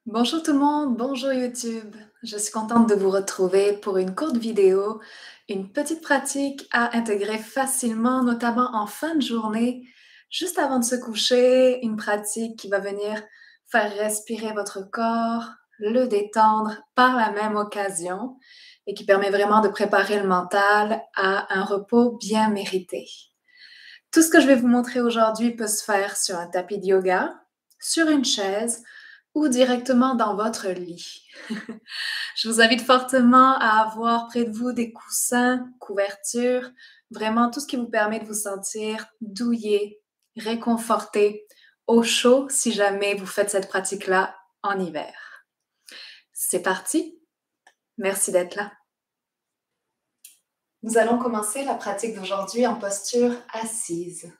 Bonjour tout le monde, bonjour YouTube. Je suis contente de vous retrouver pour une courte vidéo, une petite pratique à intégrer facilement, notamment en fin de journée, juste avant de se coucher, une pratique qui va venir faire respirer votre corps, le détendre par la même occasion et qui permet vraiment de préparer le mental à un repos bien mérité. Tout ce que je vais vous montrer aujourd'hui peut se faire sur un tapis de yoga, sur une chaise ou directement dans votre lit. Je vous invite fortement à avoir près de vous des coussins, couvertures, vraiment tout ce qui vous permet de vous sentir douillet, réconforté, au chaud si jamais vous faites cette pratique-là en hiver. C'est parti! Merci d'être là. Nous allons commencer la pratique d'aujourd'hui en posture assise.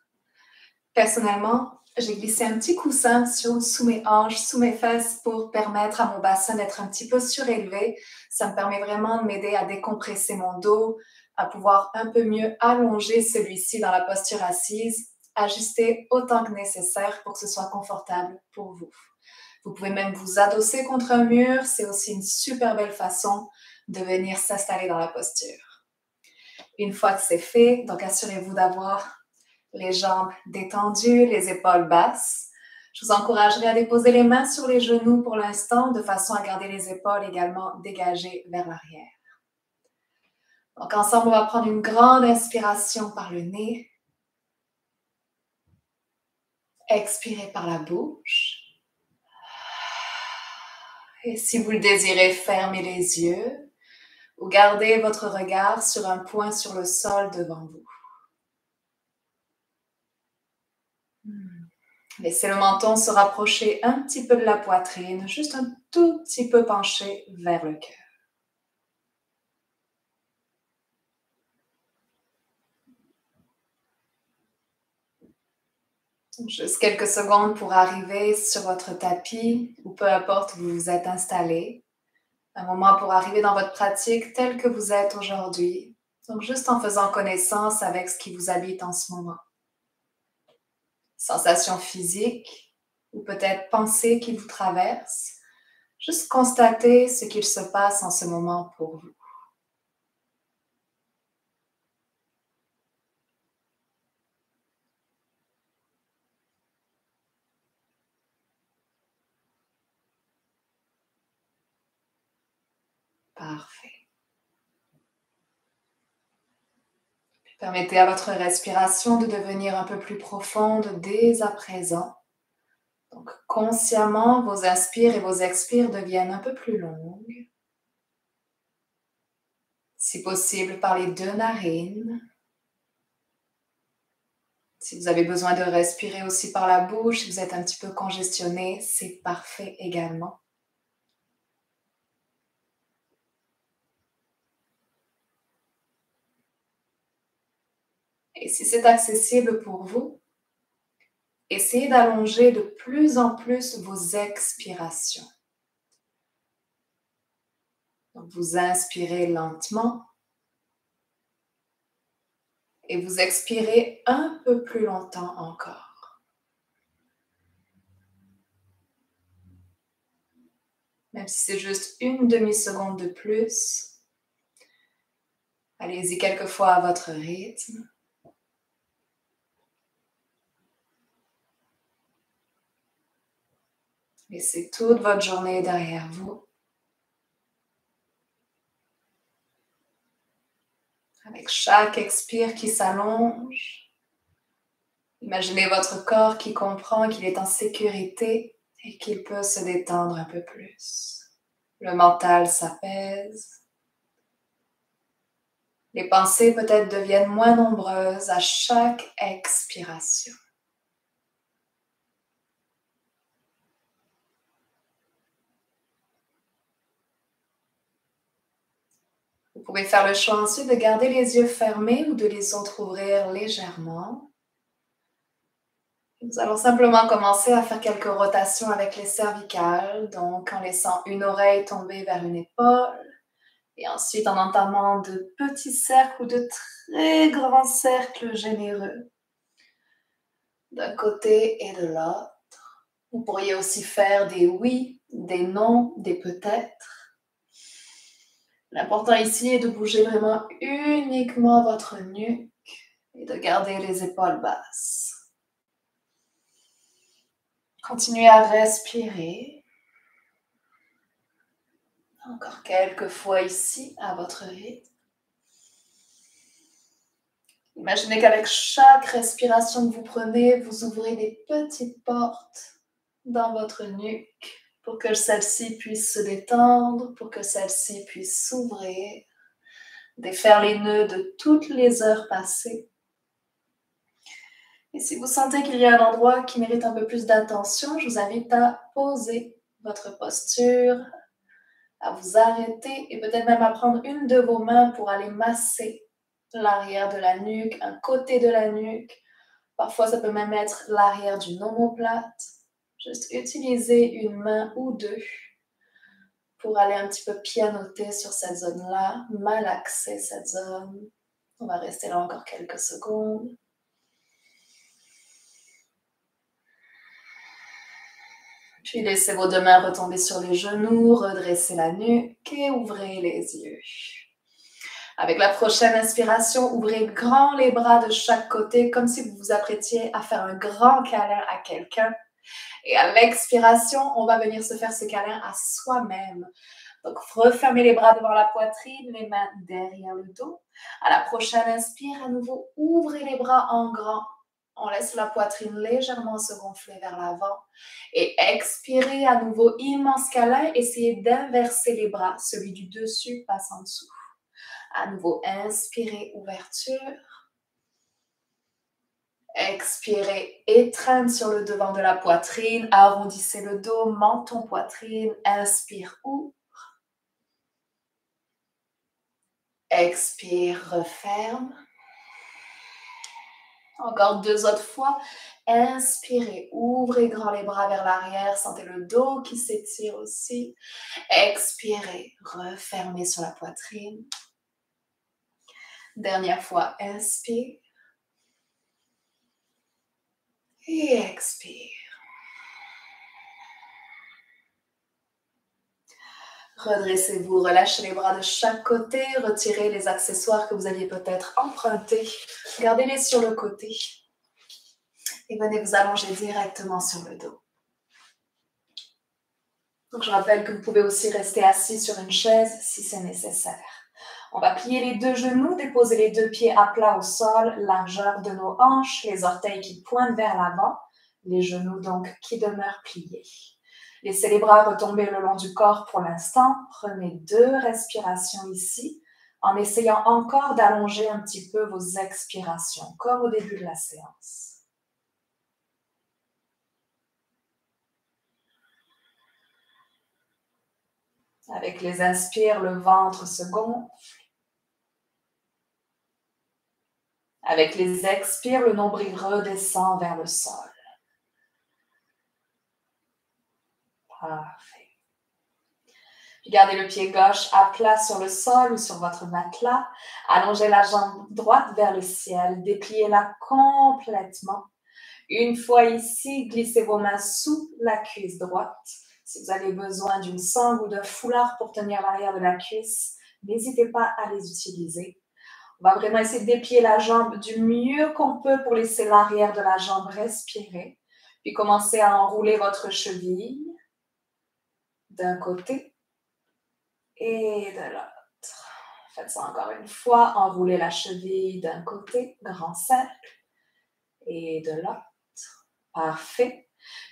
Personnellement, j'ai glissé un petit coussin sous mes hanches, sous mes fesses pour permettre à mon bassin d'être un petit peu surélevé. Ça me permet vraiment de m'aider à décompresser mon dos, à pouvoir un peu mieux allonger celui-ci dans la posture assise, ajuster autant que nécessaire pour que ce soit confortable pour vous. Vous pouvez même vous adosser contre un mur, c'est aussi une super belle façon de venir s'installer dans la posture. Une fois que c'est fait, donc assurez-vous d'avoir les jambes détendues, les épaules basses. Je vous encouragerai à déposer les mains sur les genoux pour l'instant, de façon à garder les épaules également dégagées vers l'arrière. Donc ensemble, on va prendre une grande inspiration par le nez. Expirez par la bouche. Et si vous le désirez, fermez les yeux ou gardez votre regard sur un point sur le sol devant vous. Laissez le menton se rapprocher un petit peu de la poitrine, juste un tout petit peu penché vers le cœur. Juste quelques secondes pour arriver sur votre tapis ou peu importe où vous vous êtes installé. Un moment pour arriver dans votre pratique telle que vous êtes aujourd'hui. Donc juste en faisant connaissance avec ce qui vous habite en ce moment. Sensations physiques ou peut-être pensées qui vous traversent. Juste constater ce qu'il se passe en ce moment pour vous. Parfait. Permettez à votre respiration de devenir un peu plus profonde dès à présent. Donc, consciemment, vos inspires et vos expires deviennent un peu plus longues. Si possible, par les deux narines. Si vous avez besoin de respirer aussi par la bouche, si vous êtes un petit peu congestionné, c'est parfait également. Et si c'est accessible pour vous, essayez d'allonger de plus en plus vos expirations. Donc, vous inspirez lentement et vous expirez un peu plus longtemps encore. Même si c'est juste une demi-seconde de plus, allez-y quelquefois à votre rythme. Laissez toute votre journée derrière vous. Avec chaque expire qui s'allonge, imaginez votre corps qui comprend qu'il est en sécurité et qu'il peut se détendre un peu plus. Le mental s'apaise. Les pensées peut-être deviennent moins nombreuses à chaque expiration. Vous pouvez faire le choix ensuite de garder les yeux fermés ou de les entrouvrir légèrement. Nous allons simplement commencer à faire quelques rotations avec les cervicales, donc en laissant une oreille tomber vers une épaule, et ensuite en entamant de petits cercles ou de très grands cercles généreux d'un côté et de l'autre. Vous pourriez aussi faire des oui, des non, des peut-être. L'important ici est de bouger vraiment uniquement votre nuque et de garder les épaules basses. Continuez à respirer. Encore quelques fois ici, à votre rythme. Imaginez qu'avec chaque respiration que vous prenez, vous ouvrez des petites portes dans votre nuque pour que celle-ci puisse se détendre, pour que celle-ci puisse s'ouvrir, défaire les nœuds de toutes les heures passées. Et si vous sentez qu'il y a un endroit qui mérite un peu plus d'attention, je vous invite à poser votre posture, à vous arrêter et peut-être même à prendre une de vos mains pour aller masser l'arrière de la nuque, un côté de la nuque. Parfois, ça peut même être l'arrière d'une omoplate. Juste utiliser une main ou deux pour aller un petit peu pianoter sur cette zone-là, malaxer cette zone. On va rester là encore quelques secondes. Puis laissez vos deux mains retomber sur les genoux, redressez la nuque et ouvrez les yeux. Avec la prochaine inspiration, ouvrez grand les bras de chaque côté comme si vous vous apprêtiez à faire un grand câlin à quelqu'un. Et à l'expiration, on va venir se faire ce câlin à soi-même. Donc, refermez les bras devant la poitrine, les mains derrière le dos. À la prochaine inspire, à nouveau, ouvrez les bras en grand. On laisse la poitrine légèrement se gonfler vers l'avant. Et expirez à nouveau, immense câlin. Essayez d'inverser les bras. Celui du dessus passe en dessous. À nouveau, inspirez, ouverture. Expirez, étreinte sur le devant de la poitrine. Arrondissez le dos, menton, poitrine. Inspire, ouvre. Expire, referme. Encore deux autres fois. Inspirez, ouvrez grand les bras vers l'arrière. Sentez le dos qui s'étire aussi. Expirez, refermez sur la poitrine. Dernière fois, inspire. Et expire. Redressez-vous, relâchez les bras de chaque côté, retirez les accessoires que vous aviez peut-être empruntés. Gardez-les sur le côté. Et venez vous allonger directement sur le dos. Donc, je rappelle que vous pouvez aussi rester assis sur une chaise si c'est nécessaire. On va plier les deux genoux, déposer les deux pieds à plat au sol, largeur de nos hanches, les orteils qui pointent vers l'avant, les genoux donc qui demeurent pliés. Laissez les bras retomber le long du corps pour l'instant. Prenez deux respirations ici, en essayant encore d'allonger un petit peu vos expirations, comme au début de la séance. Avec les inspires, le ventre se gonfle. Avec les expires, le nombril redescend vers le sol. Parfait. Puis gardez le pied gauche à plat sur le sol ou sur votre matelas. Allongez la jambe droite vers le ciel. Dépliez-la complètement. Une fois ici, glissez vos mains sous la cuisse droite. Si vous avez besoin d'une sangle ou d'un foulard pour tenir l'arrière de la cuisse, n'hésitez pas à les utiliser. On va vraiment essayer de déplier la jambe du mieux qu'on peut pour laisser l'arrière de la jambe respirer. Puis commencez à enrouler votre cheville d'un côté et de l'autre. Faites ça encore une fois. Enroulez la cheville d'un côté, grand cercle, et de l'autre. Parfait.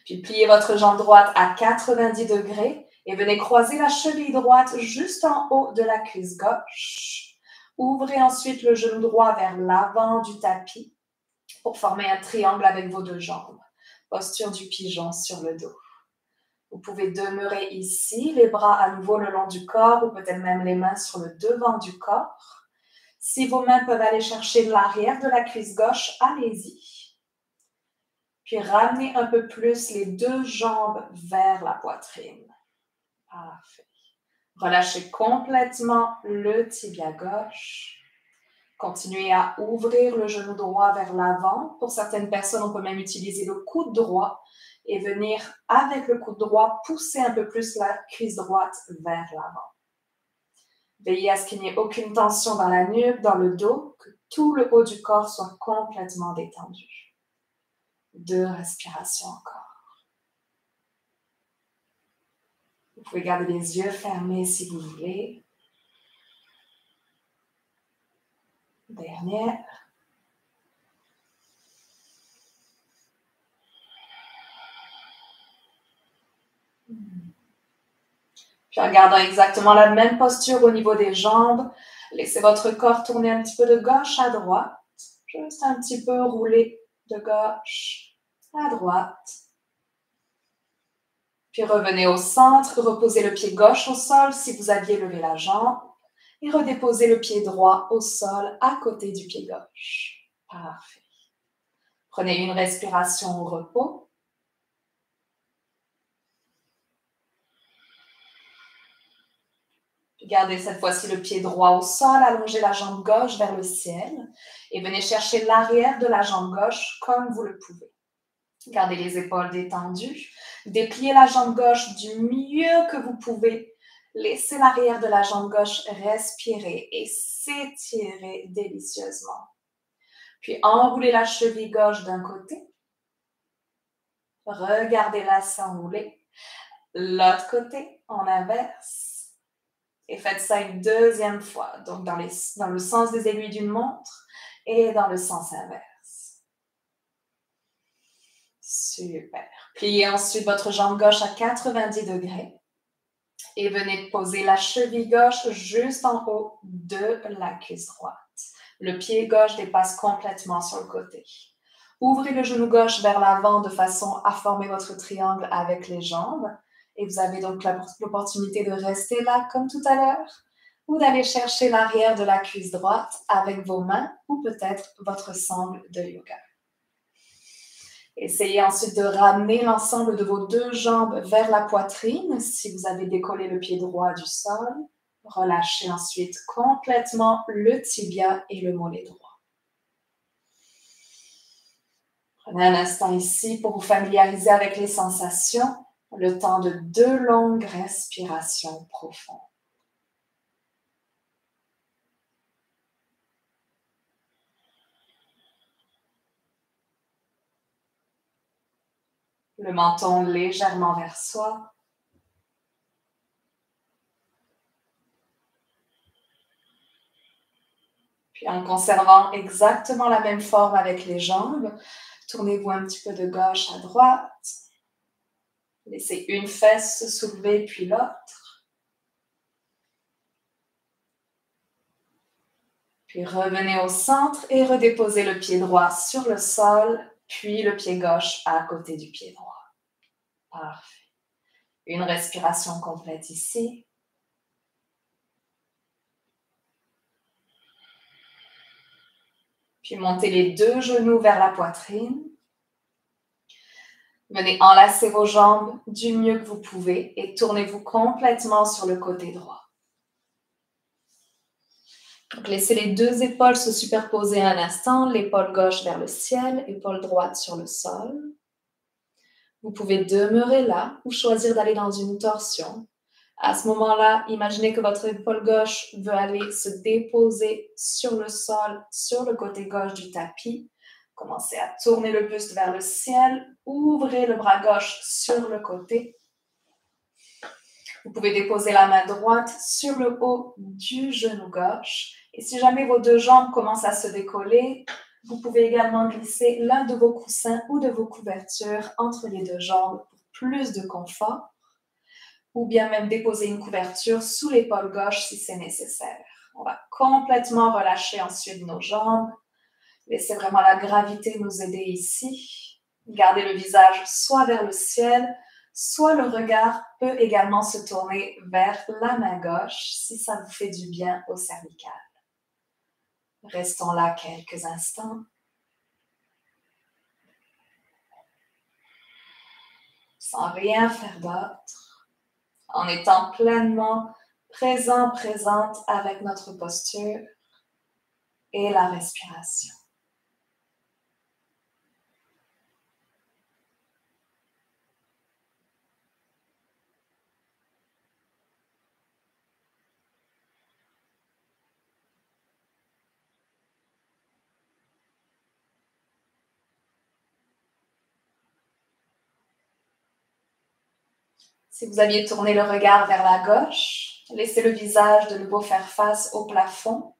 Puis pliez votre jambe droite à 90 degrés et venez croiser la cheville droite juste en haut de la cuisse gauche. Ouvrez ensuite le genou droit vers l'avant du tapis pour former un triangle avec vos deux jambes. Posture du pigeon sur le dos. Vous pouvez demeurer ici, les bras à nouveau le long du corps ou peut-être même les mains sur le devant du corps. Si vos mains peuvent aller chercher l'arrière de la cuisse gauche, allez-y. Puis ramenez un peu plus les deux jambes vers la poitrine. Parfait. Relâchez complètement le tibia gauche. Continuez à ouvrir le genou droit vers l'avant. Pour certaines personnes, on peut même utiliser le coude droit et venir, avec le coude droit, pousser un peu plus la cuisse droite vers l'avant. Veillez à ce qu'il n'y ait aucune tension dans la nuque, dans le dos, que tout le haut du corps soit complètement détendu. 2 respirations encore. Vous pouvez garder les yeux fermés si vous voulez. Dernière. Puis en gardant exactement la même posture au niveau des jambes, laissez votre corps tourner un petit peu de gauche à droite. Juste un petit peu rouler de gauche à droite. Puis revenez au centre, reposez le pied gauche au sol si vous aviez levé la jambe et redéposez le pied droit au sol à côté du pied gauche. Parfait. Prenez une respiration au repos. Gardez cette fois-ci le pied droit au sol, allongez la jambe gauche vers le ciel et venez chercher l'arrière de la jambe gauche comme vous le pouvez. Gardez les épaules détendues, dépliez la jambe gauche du mieux que vous pouvez. Laissez l'arrière de la jambe gauche respirer et s'étirer délicieusement. Puis enroulez la cheville gauche d'un côté. Regardez-la s'enrouler. L'autre côté, en inverse. Et faites ça une deuxième fois. Donc dans le sens des aiguilles d'une montre et dans le sens inverse. Super. Pliez ensuite votre jambe gauche à 90 degrés. Et venez poser la cheville gauche juste en haut de la cuisse droite. Le pied gauche dépasse complètement sur le côté. Ouvrez le genou gauche vers l'avant de façon à former votre triangle avec les jambes. Et vous avez donc l'opportunité de rester là comme tout à l'heure ou d'aller chercher l'arrière de la cuisse droite avec vos mains ou peut-être votre sangle de yoga. Essayez ensuite de ramener l'ensemble de vos 2 jambes vers la poitrine si vous avez décollé le pied droit du sol. Relâchez ensuite complètement le tibia et le mollet droit. Prenez un instant ici pour vous familiariser avec les sensations, le temps de 2 longues respirations profondes. Le menton légèrement vers soi. Puis en conservant exactement la même forme avec les jambes, tournez-vous un petit peu de gauche à droite. Laissez une fesse se soulever puis l'autre. Puis revenez au centre et redéposez le pied droit sur le sol, puis le pied gauche à côté du pied droit. Parfait. Une respiration complète ici. Puis montez les 2 genoux vers la poitrine. Venez enlacer vos jambes du mieux que vous pouvez et tournez-vous complètement sur le côté droit. Donc, laissez les 2 épaules se superposer un instant, l'épaule gauche vers le ciel, épaule droite sur le sol. Vous pouvez demeurer là ou choisir d'aller dans une torsion. À ce moment-là, imaginez que votre épaule gauche veut aller se déposer sur le sol, sur le côté gauche du tapis. Commencez à tourner le buste vers le ciel, ouvrez le bras gauche sur le côté. Vous pouvez déposer la main droite sur le haut du genou gauche. Et si jamais vos 2 jambes commencent à se décoller, vous pouvez également glisser l'un de vos coussins ou de vos couvertures entre les 2 jambes pour plus de confort. Ou bien même déposer une couverture sous l'épaule gauche si c'est nécessaire. On va complètement relâcher ensuite nos jambes. Laissez vraiment la gravité nous aider ici. Gardez le visage soit vers le ciel, soit le regard peut également se tourner vers la main gauche si ça vous fait du bien au cervical. Restons là quelques instants. Sans rien faire d'autre, en étant pleinement présente avec notre posture et la respiration. Si vous aviez tourné le regard vers la gauche, laissez le visage de nouveau faire face au plafond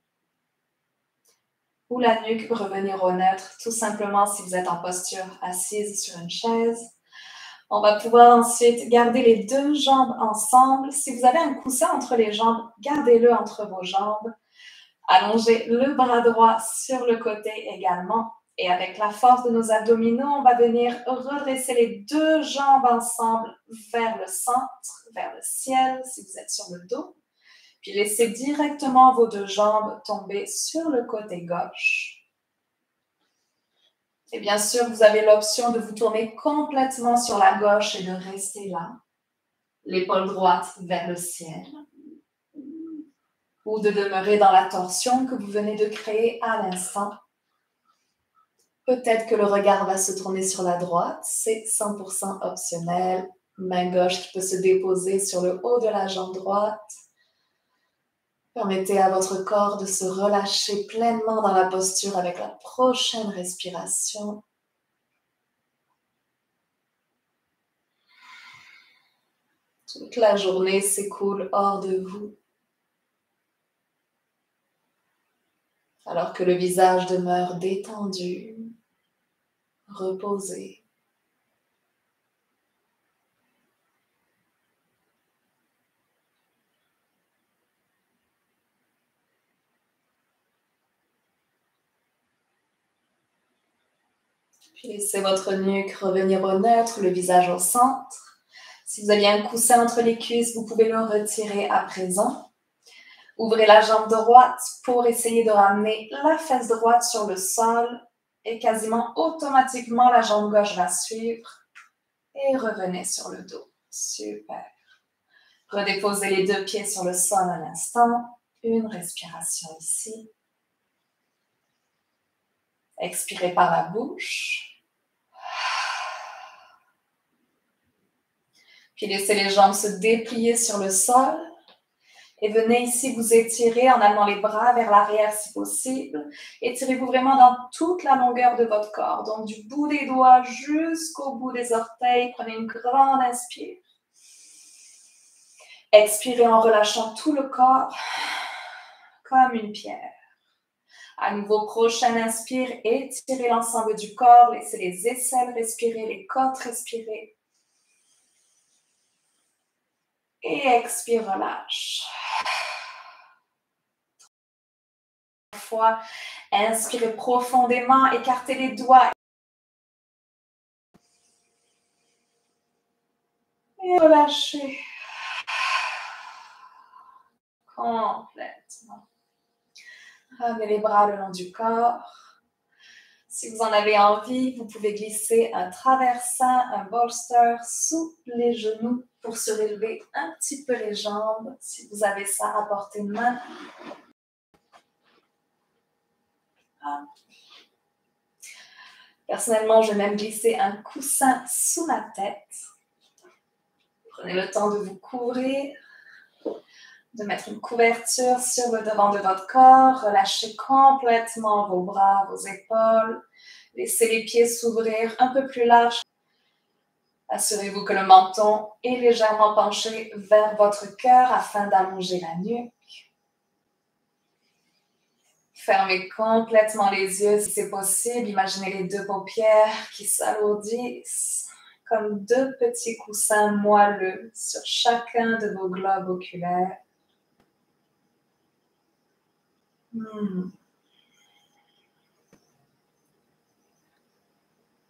ou la nuque revenir au neutre, tout simplement si vous êtes en posture assise sur une chaise. On va pouvoir ensuite garder les deux jambes ensemble. Si vous avez un coussin entre les jambes, gardez-le entre vos jambes. Allongez le bras droit sur le côté également. Et avec la force de nos abdominaux, on va venir redresser les deux jambes ensemble vers le centre, vers le ciel, si vous êtes sur le dos. Puis laissez directement vos deux jambes tomber sur le côté gauche. Et bien sûr, vous avez l'option de vous tourner complètement sur la gauche et de rester là. L'épaule droite vers le ciel. Ou de demeurer dans la torsion que vous venez de créer à l'instant. Peut-être que le regard va se tourner sur la droite, c'est 100% optionnel. Main gauche qui peut se déposer sur le haut de la jambe droite. Permettez à votre corps de se relâcher pleinement dans la posture avec la prochaine respiration. Toute la journée s'écoule hors de vous, alors que le visage demeure détendu, reposé. Puis laissez votre nuque revenir au neutre, le visage au centre. Si vous aviez un coussin entre les cuisses, vous pouvez le retirer à présent. Ouvrez la jambe droite pour essayer de ramener la fesse droite sur le sol et quasiment automatiquement la jambe gauche va suivre et revenez sur le dos. Super. Redéposez les deux pieds sur le sol un instant. Une respiration ici. Expirez par la bouche. Puis laissez les jambes se déplier sur le sol. Et venez ici vous étirer en amenant les bras vers l'arrière si possible. Étirez-vous vraiment dans toute la longueur de votre corps. Donc du bout des doigts jusqu'au bout des orteils. Prenez une grande inspire. Expirez en relâchant tout le corps comme une pierre. À nouveau, prochaine inspire, étirez l'ensemble du corps. Laissez les aisselles respirer, les côtes respirer. Et expire, relâche. Fois, inspirez profondément, écartez les doigts. Et relâchez. Complètement. Ramenez les bras le long du corps. Si vous en avez envie, vous pouvez glisser un traversin, un bolster sous les genoux pour surélever un petit peu les jambes. Si vous avez ça à portée de main. Personnellement, je vais même glisser un coussin sous ma tête. Prenez le temps de vous couvrir, de mettre une couverture sur le devant de votre corps. Relâchez complètement vos bras, vos épaules. Laissez les pieds s'ouvrir un peu plus large. Assurez-vous que le menton est légèrement penché vers votre cœur afin d'allonger la nuque. Fermez complètement les yeux si c'est possible. Imaginez les deux paupières qui s'alourdissent comme deux petits coussins moelleux sur chacun de vos globes oculaires.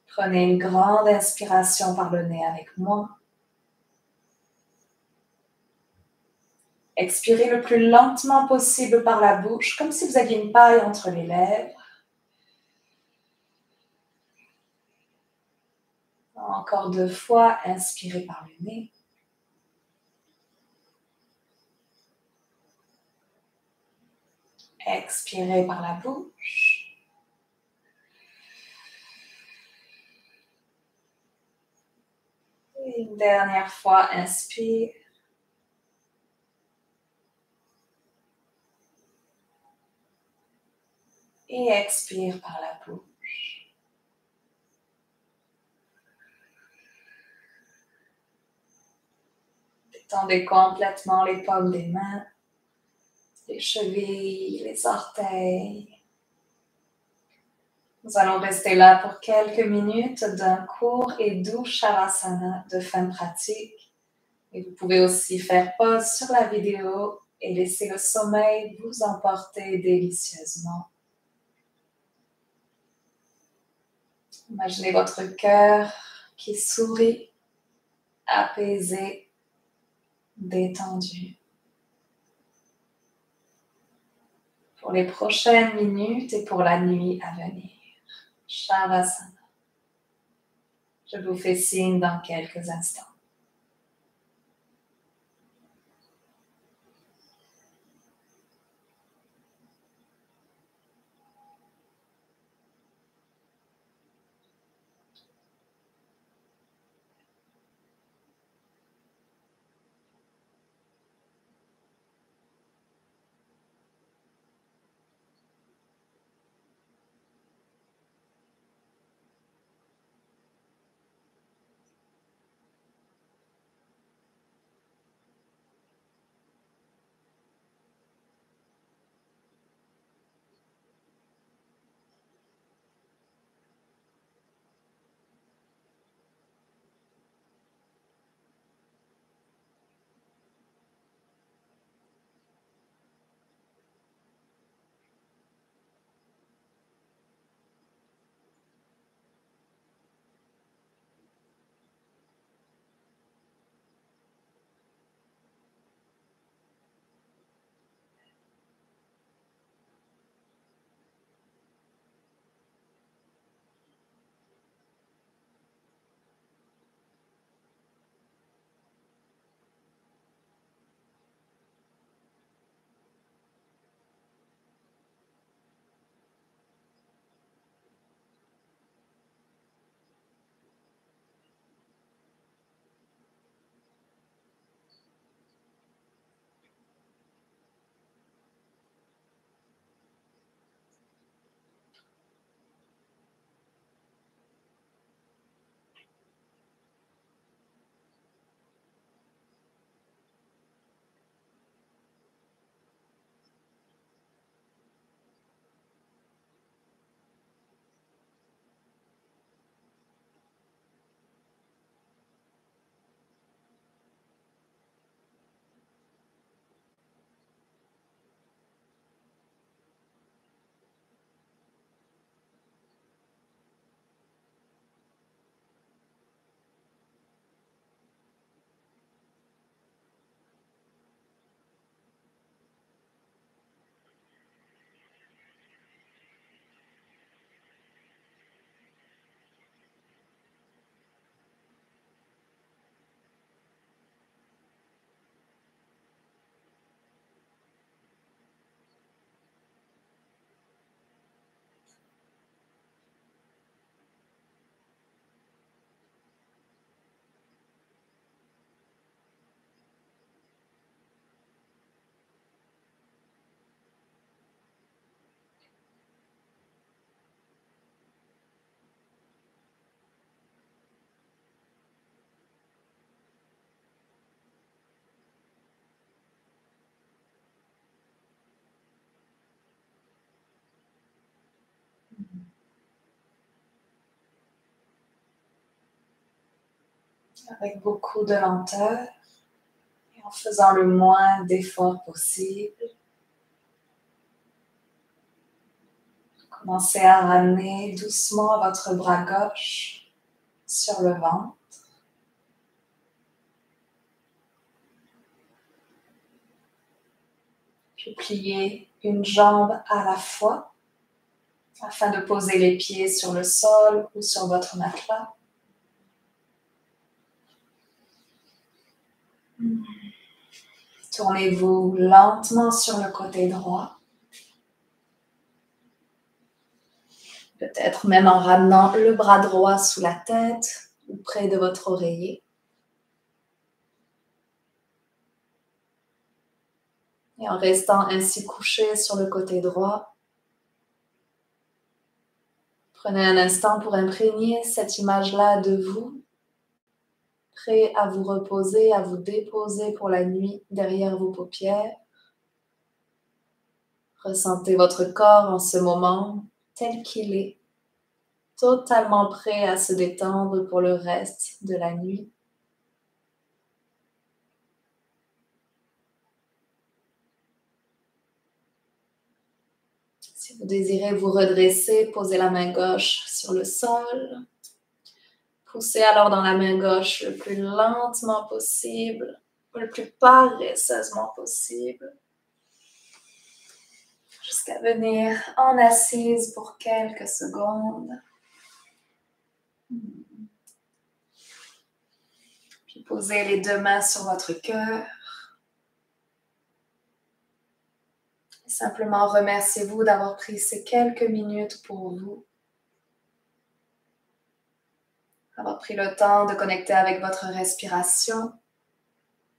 Prenez une grande inspiration par le nez avec moi. Expirez le plus lentement possible par la bouche, comme si vous aviez une paille entre les lèvres. Encore 2 fois, inspirez par le nez. Expirez par la bouche. Et une dernière fois, inspire. Et expire par la bouche. Tendez complètement les paumes des mains, les chevilles, les orteils. Nous allons rester là pour quelques minutes d'un court et doux Shavasana de fin de pratique. Et vous pouvez aussi faire pause sur la vidéo et laisser le sommeil vous emporter délicieusement. Imaginez votre cœur qui sourit, apaisé, détendu. Pour les prochaines minutes et pour la nuit à venir. Shavasana. Je vous fais signe dans quelques instants. Avec beaucoup de lenteur et en faisant le moins d'efforts possible. Commencez à ramener doucement votre bras gauche sur le ventre. Puis pliez une jambe à la fois afin de poser les pieds sur le sol ou sur votre matelas. Tournez-vous lentement sur le côté droit. Peut-être même en ramenant le bras droit sous la tête ou près de votre oreiller. Et en restant ainsi couché sur le côté droit, prenez un instant pour imprégner cette image-là de vous, prêt à vous reposer, à vous déposer pour la nuit derrière vos paupières. Ressentez votre corps en ce moment tel qu'il est, totalement prêt à se détendre pour le reste de la nuit. Si vous désirez vous redresser, posez la main gauche sur le sol. Poussez alors dans la main gauche le plus lentement possible, le plus paresseusement possible, jusqu'à venir en assise pour quelques secondes. Puis posez les deux mains sur votre cœur. Simplement remerciez-vous d'avoir pris ces quelques minutes pour vous. Avoir pris le temps de connecter avec votre respiration,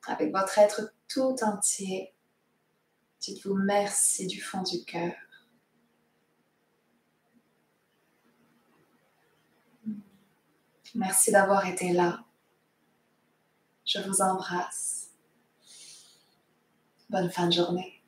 avec votre être tout entier. Dites-vous merci du fond du cœur. Merci d'avoir été là. Je vous embrasse. Bonne fin de journée.